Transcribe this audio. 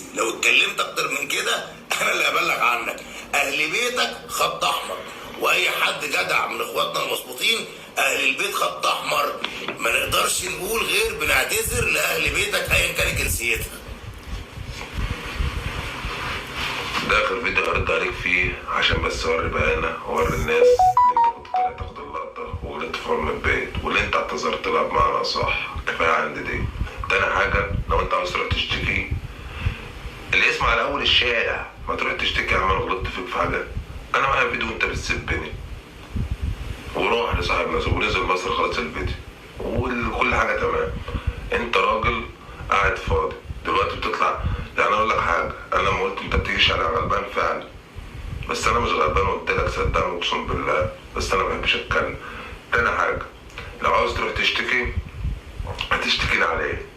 نفسي لو اتكلمت اكتر من كده انا اللي هبلغ عنك. اهل بيتك خط احمر، واي حد جدع من اخواتنا المظبوطين اهل البيت خط احمر. ما نقدرش نقول غير بنعتذر لاهل بيتك ايا كانت جنسيتها. ده اخر فيديو هرد عليك فيه عشان بس اوري بقانا واوري الناس ان انت كنت طالع تاخد اللقطه وغلطت في ام البيت واللي انت اعتذرت لها بمعنى صح. كفايه عندي دي. تاني حاجه، لو انت عاوز تروح تشتكي الاسم على اول الشارع، ما تروح تشتكي يا عم انا غلطت فيك في حاجه، انا معايا فيديو وانت بتسبني، وروح لصاحب نفسه ونزل مصر خلاص الفيديو وكل حاجه تمام. انت راجل قاعد فاضي دلوقتي بتطلع. يعني اقول لك حاجه، انا لما قلت انت بتيجي على غلبان فعلا، بس انا مش غلبان قلت لك صدقني اقسم بالله، بس انا ما بحبش اتكلم. تاني حاجه، لو عاوز تروح تشتكي هتشتكي لي على ايه؟